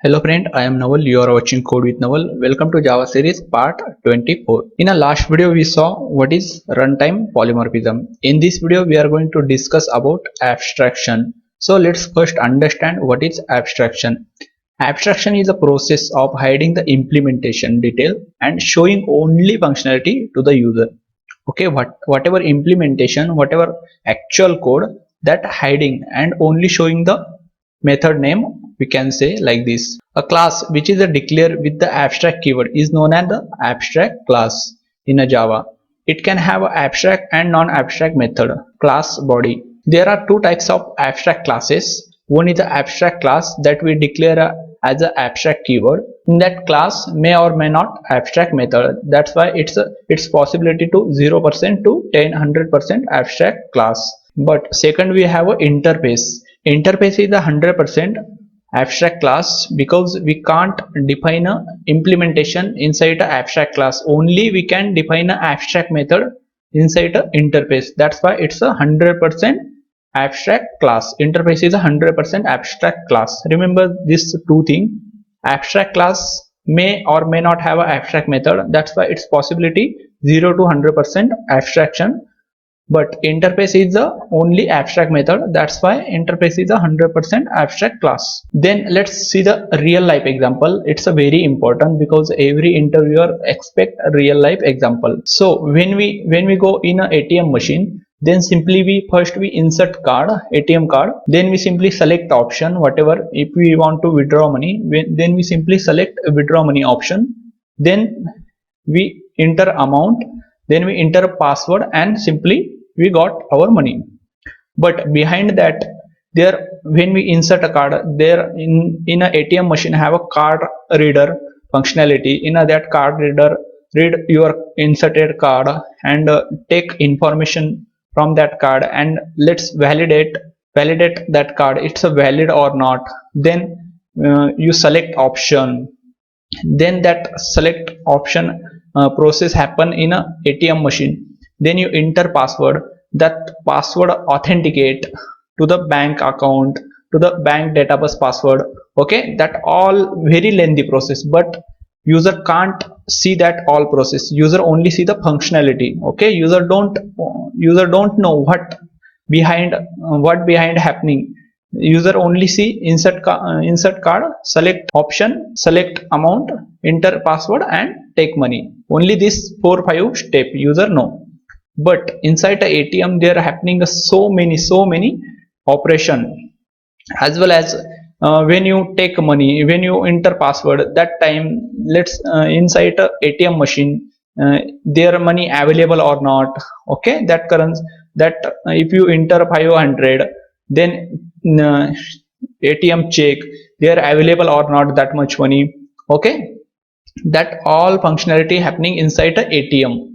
Hello friend, I am Naval. You are watching Code with Naval. Welcome to Java series part 24. In a last video we saw what is runtime polymorphism. In this video we are going to discuss about abstraction. So let's first understand what is abstraction. Abstraction is a process of hiding the implementation detail and showing only functionality to the user. Okay, whatever implementation, whatever actual code, that hiding and only showing the method name, we can say like this. A class which is a declare with the abstract keyword is known as the abstract class in a Java. It can have an abstract and non-abstract method. Class body. There are two types of abstract classes. One is the abstract class that we declare as an abstract keyword. In that class may or may not abstract method. That's why it's possibility to 0% to 100% abstract class. But second we have an interface. Interface is a 100% abstract class because we can't define a implementation inside a abstract class. Only we can define a abstract method inside a interface. That's why it's a 100% abstract class. Interface is a 100% abstract class. Remember this two things. Abstract class may or may not have an abstract method. That's why it's possibility 0 to 100% abstraction. But interface is the only abstract method. That's why interface is a 100% abstract class. Then let's see the real life example. It's a very important because every interviewer expect a real life example. So when we go in a ATM machine, then simply we first insert card, ATM card, then we simply select option whatever. If we want to withdraw money, then we simply select withdraw money option, then we enter amount, then we enter password, and simply we got our money. But behind that, there when we insert a card, there in a ATM machine have a card reader functionality. In that card reader, read your inserted card and take information from that card, and let's validate that card, it's a valid or not. Then you select option, then that select option process happen in a ATM machine. Then you enter password, that password authenticate to the bank account, to the bank database password. Okay, that all very lengthy process, but user can't see that all process. User only see the functionality. Okay, user don't know what behind happening. User only see insert card, select option, select amount, enter password, and take money. Only this 4-5 step user know. But inside the ATM there are happening so many operation, as well as when you take money, when you enter password, that time let's inside a ATM machine, their money available or not. Okay, that current, that if you enter 500, then ATM check they are available or not that much money. Okay, that all functionality happening inside the ATM.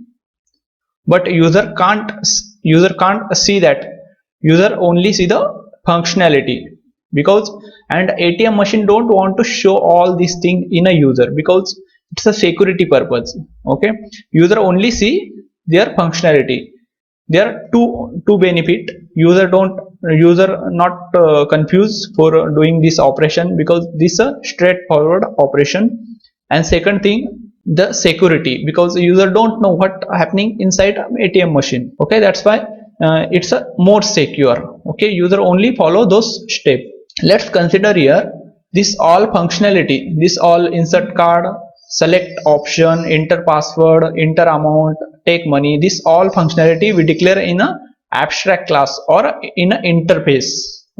But user can't see that. User only see the functionality, because and ATM machine don't want to show all these things in a user because it's a security purpose. Okay, user only see their functionality. There are two benefit. User not confused for doing this operation because this is a straightforward operation. And second thing, the security, because user don't know what happening inside ATM machine. Okay, that's why it's a more secure. Okay, user only follow those steps. Let's consider here this all functionality, this all insert card, select option, enter password, enter amount, take money. This all functionality we declare in a abstract class or in an interface.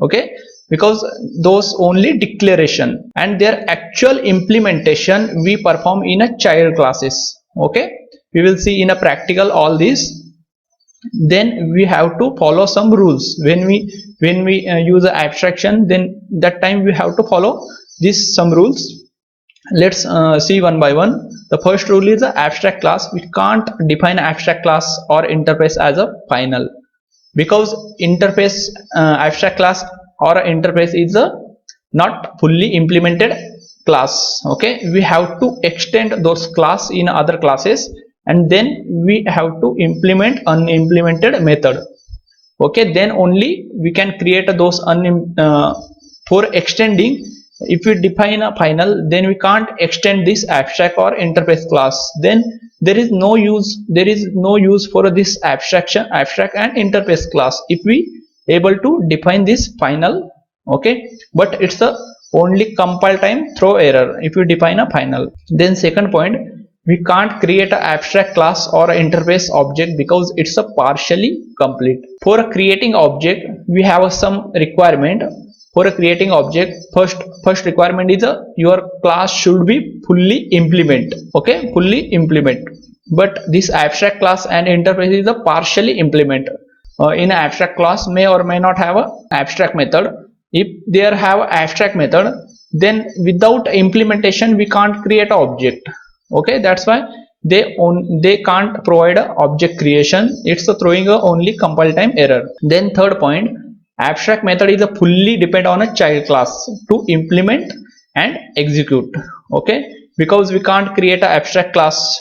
Okay, because those only declaration, and their actual implementation we perform in a child classes. Okay, we will see in a practical all this. Then we have to follow some rules when we use the abstraction, then that time we have to follow these some rules. Let's see one by one. The first rule is the abstract class. We can't define abstract class or interface as a final, because interface abstract class or interface is a not fully implemented class. Okay, we have to extend those class in other classes, and then we have to implement unimplemented method. Okay, then only we can create those for extending if we define a final, then we can't extend this abstract or interface class. Then there is no use for this abstract and interface class if we able to define this final. Okay, but it's a only compile time throw error if you define a final. Then second point, we can't create an abstract class or an interface object because it's a partially complete. For creating object, we have some requirement. For a creating object, first requirement is your class should be fully implement. Okay, fully implement. But this abstract class and interface is a partially implement. In an abstract class may or may not have a abstract method. If there have abstract method, then without implementation we can't create an object. Okay, that's why they can't provide a object creation. It's throwing a only compile time error. Then third point, abstract method is a fully depend on a child class to implement and execute. Okay, because we can't create an abstract class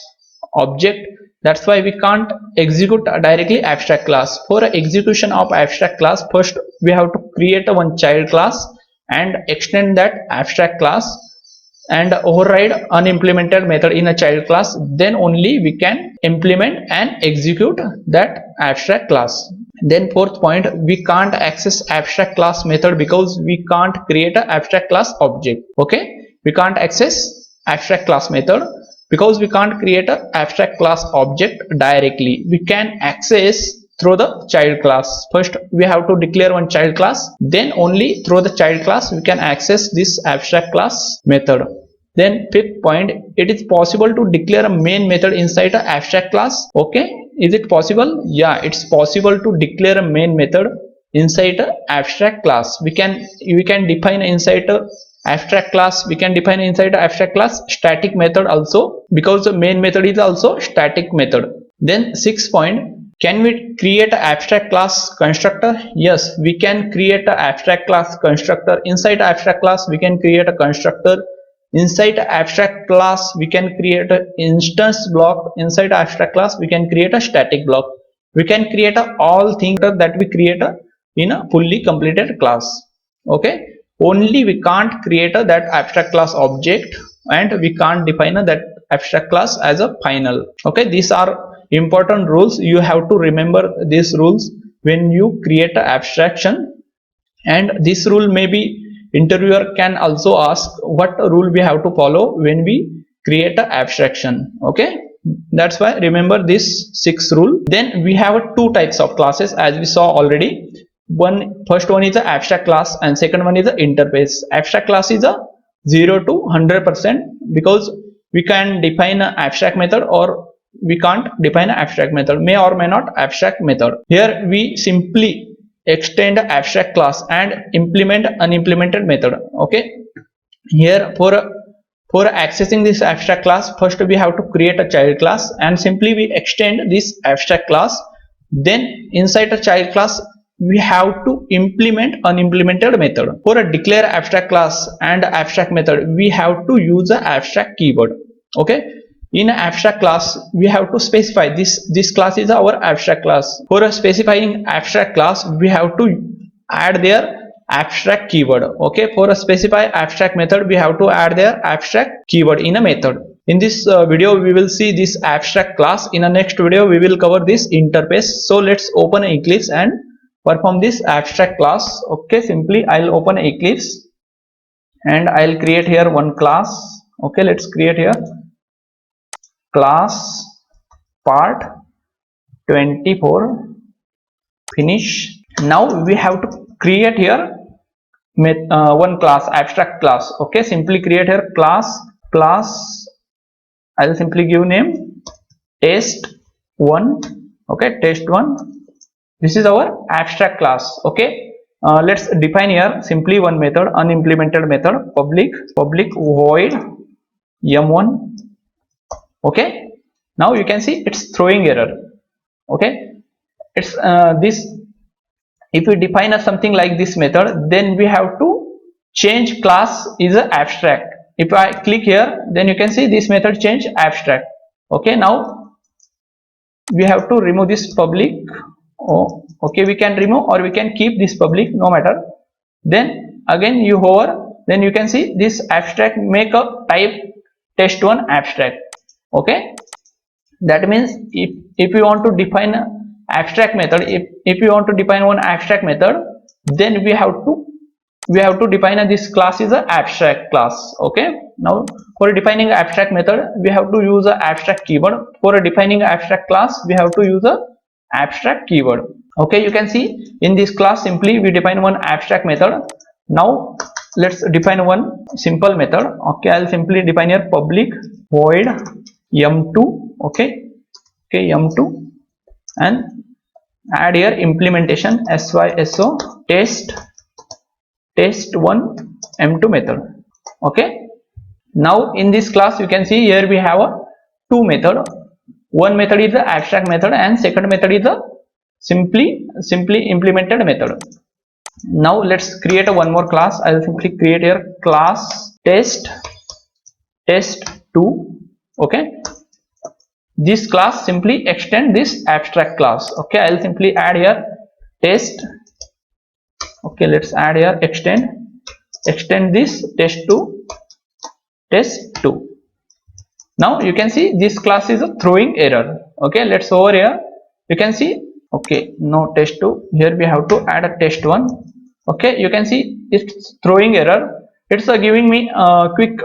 object, that's why we can't execute directly abstract class. For execution of abstract class, first we have to create one child class and extend that abstract class and override unimplemented method in a child class. Then only we can implement and execute that abstract class. Then fourth point, we can't access abstract class method because we can't create an abstract class object. Okay, we can't access abstract class method because we can't create an abstract class object directly. We can access through the child class. First we have to declare one child class, then only through the child class we can access this abstract class method. Then fifth point, it is possible to declare a main method inside an abstract class. Okay, is it possible? Yeah, it's possible to declare a main method inside an abstract class. We can define inside a abstract class, we can define inside the abstract class static method also, because the main method is also static method. Then sixth point, can we create an abstract class constructor? Yes, we can create an abstract class constructor. Inside abstract class we can create a constructor. Inside abstract class we can create an instance block. Inside abstract class we can create a static block. We can create all things that we create in a fully completed class. Okay, only we can't create that abstract class object and we can't define that abstract class as a final. Okay, these are important rules. You have to remember these rules when you create an abstraction. And this rule may be interviewer can also ask what rule we have to follow when we create an abstraction. Okay, that's why remember this 6th rule. Then we have two types of classes as we saw already. First one is the abstract class and second one is the interface. Abstract class is a 0 to 100% because we can define an abstract method or we can't define an abstract method, may or may not abstract method. Here we simply extend abstract class and implement unimplemented method. Okay, here for accessing this abstract class, first we have to create a child class and simply we extend this abstract class. Then inside a child class we have to implement unimplemented method. For a declare abstract class and abstract method we have to use the abstract keyword. Okay, in abstract class we have to specify this class is our abstract class. For specifying abstract class we have to add their abstract keyword. Okay, for a specify abstract method we have to add their abstract keyword in a method. In this video we will see this abstract class. In the next video we will cover this interface. So let's open Eclipse and perform this abstract class. Okay, simply I'll open Eclipse and I'll create here one class. Okay, let's create here class part 24 finish. Now we have to create here one class, abstract class. Okay, simply create here class. I'll simply give name test1. Okay, test1. This is our abstract class. Okay, let's define here simply one method, unimplemented method, public void m1. Okay, now you can see it's throwing error. Okay, it's this. If we define something like this method, then we have to change class is a abstract. If I click here, then you can see this method change abstract. Okay, now we have to remove this public. Oh, okay, we can remove or we can keep this public, no matter. Then again you hover then you can see this abstract make a type test1 abstract. Okay, that means if you want to define a abstract method, if you want to define one abstract method, then we have to define this class is a abstract class. Okay, now for defining abstract method we have to use a abstract keyword. For defining abstract class we have to use a abstract keyword. Okay, you can see in this class simply we define one abstract method. Now let's define one simple method. Okay, I'll simply define here public void m2. Okay, m2, and add here implementation syso test1 m2 method. Okay, now in this class you can see here we have a two method. One method is the abstract method and second method is the simply implemented method. Now let's create a one more class. I will simply create here class test2. Okay, this class simply extend this abstract class. Okay, I'll simply add here test. Okay, let's add here extend this test2. Now you can see this class is a throwing error. Okay, let's over here. You can see, okay, no test2. Here we have to add a test1. Okay, you can see it's throwing error. It's giving me a quick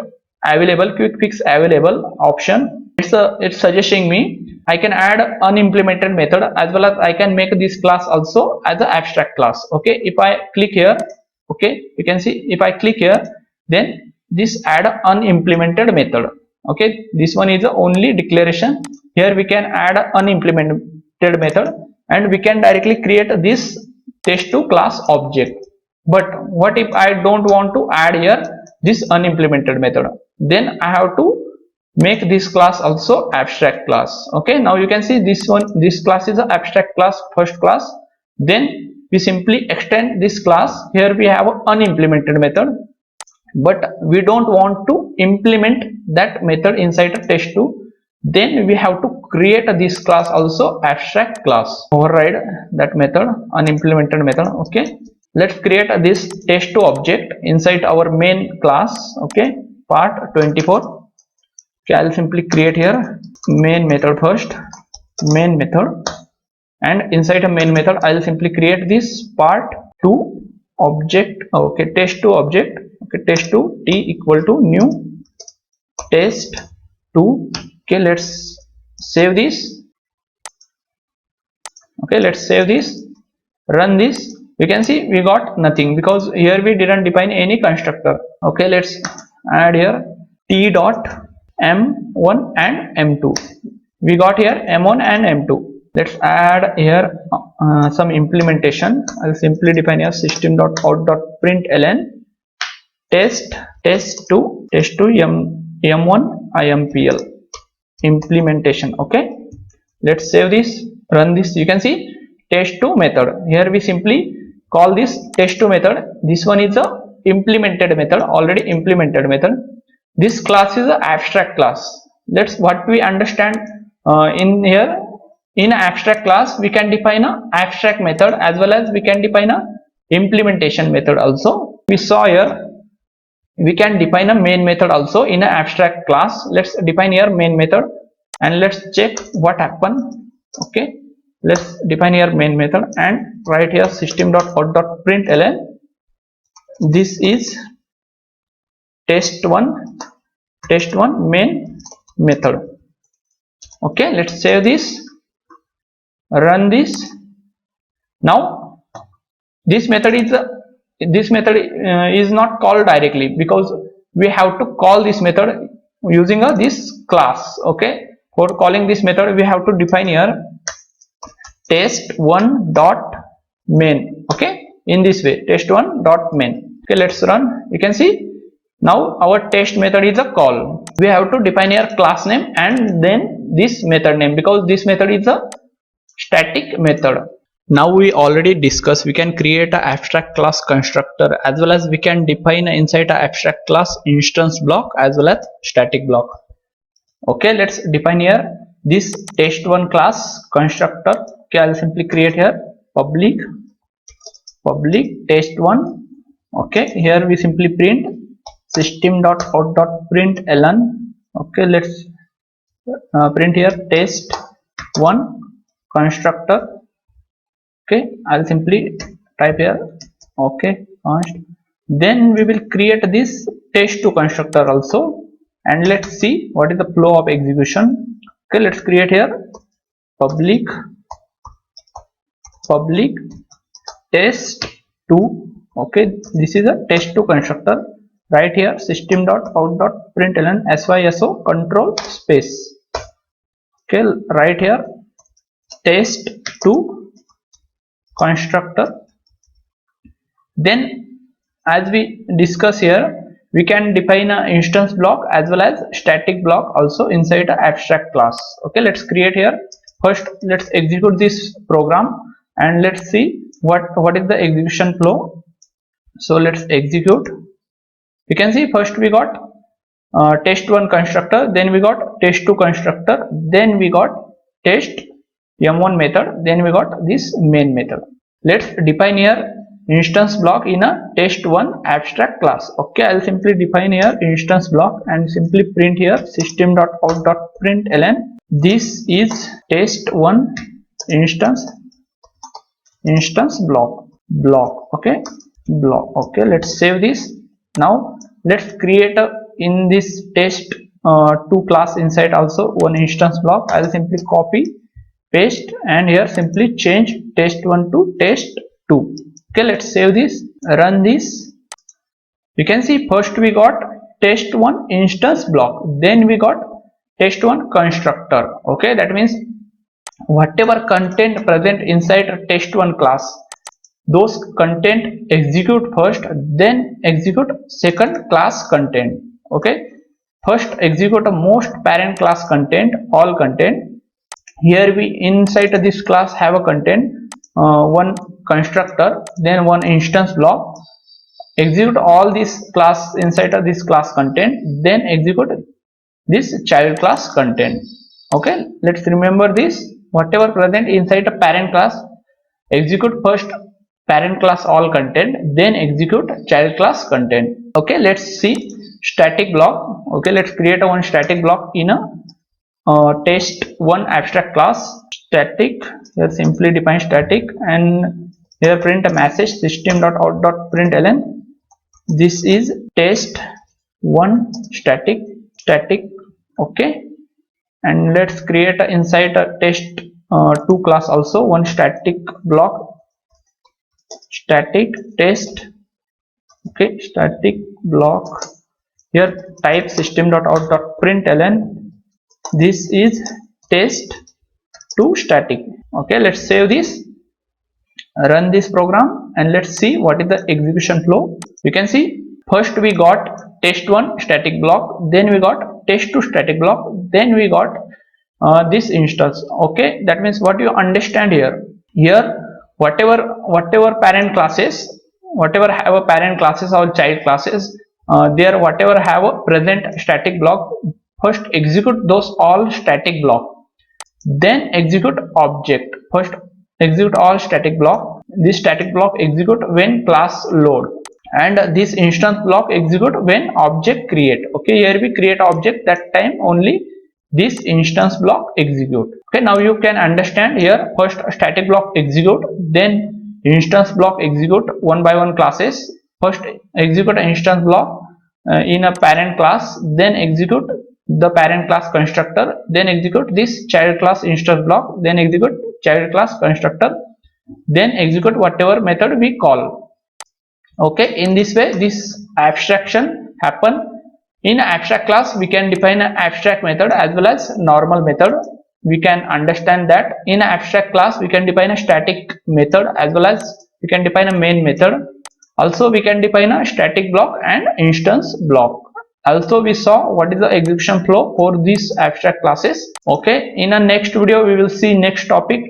fix available option. It's suggesting me I can add unimplemented method as well as I can make this class also as an abstract class. Okay, if I click here, okay, you can see if I click here, then this add unimplemented method. Okay, this one is the only declaration. Here we can add unimplemented method and we can directly create this test2 class object. But what if I don't want to add here this unimplemented method? Then I have to make this class also abstract class. Okay, now you can see this class is an abstract class, first class. Then we simply extend this class. Here we have an unimplemented method, but we don't want to implement that method inside a test2. Then we have to create this class also abstract class. Override that method, unimplemented method. Okay, let's create this test2 object inside our main class. Okay, part 24. Okay, I'll simply create here main method first, main method, and inside a main method I'll simply create this part 2 object. Okay, test2 object. Okay, test2 t equal to new test2. Okay, let's save this. Okay, let's save this, run this. You can see we got nothing because here we didn't define any constructor. Okay, let's add here t dot m1 and m2. We got here m1 and m2. Let's add here some implementation. I'll simply define here system.out.println test2 m1 impl implementation. Okay, let's save this, run this. You can see test2 method. Here we simply call this test2 method. This one is a implemented method, already implemented method. This class is an abstract class. Let's what we understand in here. In abstract class we can define a abstract method as well as we can define a implementation method also. We saw here we can define a main method also in an abstract class. Let's define here main method and let's check what happened. Okay, let's define here main method and write here system.out.println. This is test1 main method. Okay, let's save this, run this. Now this method is not called directly because we have to call this method using this class. Okay, for calling this method we have to define here test1 dot main. Okay, in this way test1 dot main. Okay, let's run. You can see now our test method is a call. We have to define here class name and then this method name because this method is a static method. Now we already discussed we can create an abstract class constructor as well as we can define inside an abstract class instance block as well as static block. Okay, let's define here this test1 class constructor. Okay, I'll simply create here public test1. Okay, here we simply print system.out.println. Okay, let's print here test1 constructor. Okay, I'll simply type here. Okay, const. Then we will create this test2 constructor also, and let's see what is the flow of execution. Okay, let's create here public test2. Okay, this is a test2 constructor. Right here system.out.println syso control space. Okay, right here test2 constructor. Then as we discuss here, we can define an instance block as well as static block also inside an abstract class. Okay, let's create here. First let's execute this program and let's see what is the execution flow. So let's execute. You can see first we got test1 constructor, then we got test2 constructor, then we got test m1 method, then we got this main method. Let's define here instance block in a test1 abstract class. Okay, I'll simply define here instance block and simply print here system.out.println. This is test1 instance block. Okay, block. Okay, let's save this. Now let's create in this test2 class inside also one instance block. I'll simply copy, paste, and here simply change test1 to test2. Okay, let's save this, run this. You can see first we got test1 instance block, then we got test1 constructor. Okay, that means whatever content present inside a test1 class, those content execute first, then execute second class content. Okay, first execute a most parent class content, all content. Here we inside this class have a content, one constructor, then one instance block. Execute all this class inside of this class content, then execute this child class content. Okay, let's remember this. Whatever present inside a parent class, execute first parent class all content, then execute child class content. Okay, let's see static block. Okay, let's create a one static block in a test1 abstract class. Static, here simply define static and here print a message system.out.println. This is test1 static. Okay, and let's create inside a test2 class also one static block, static test. Okay, static block. Here type system.out.println. This is test2 static. Okay, let's save this, run this program, and let's see what is the execution flow. You can see first we got test1 static block, then we got test2 static block, then we got this instance. Okay, that means what you understand here, whatever parent classes, whatever have a parent classes or child classes, there whatever have a present static block, first execute those all static block, then execute object. First execute all static block, this static block execute when class load, and this instance block execute when object create. Okay, here we create object, that time only this instance block execute. Okay, now you can understand here, first static block execute, then instance block execute one by one classes. First execute instance block in a parent class, then execute the parent class constructor, then execute this child class instance block, then execute child class constructor, then execute whatever method we call. Okay, in this way this abstraction happen. In abstract class we can define an abstract method as well as normal method. We can understand that in abstract class we can define a static method as well as we can define a main method. Also we can define a static block and instance block. Also we saw what is the execution flow for these abstract classes. Okay, in a next video we will see next topic.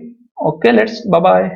Okay, let's bye bye.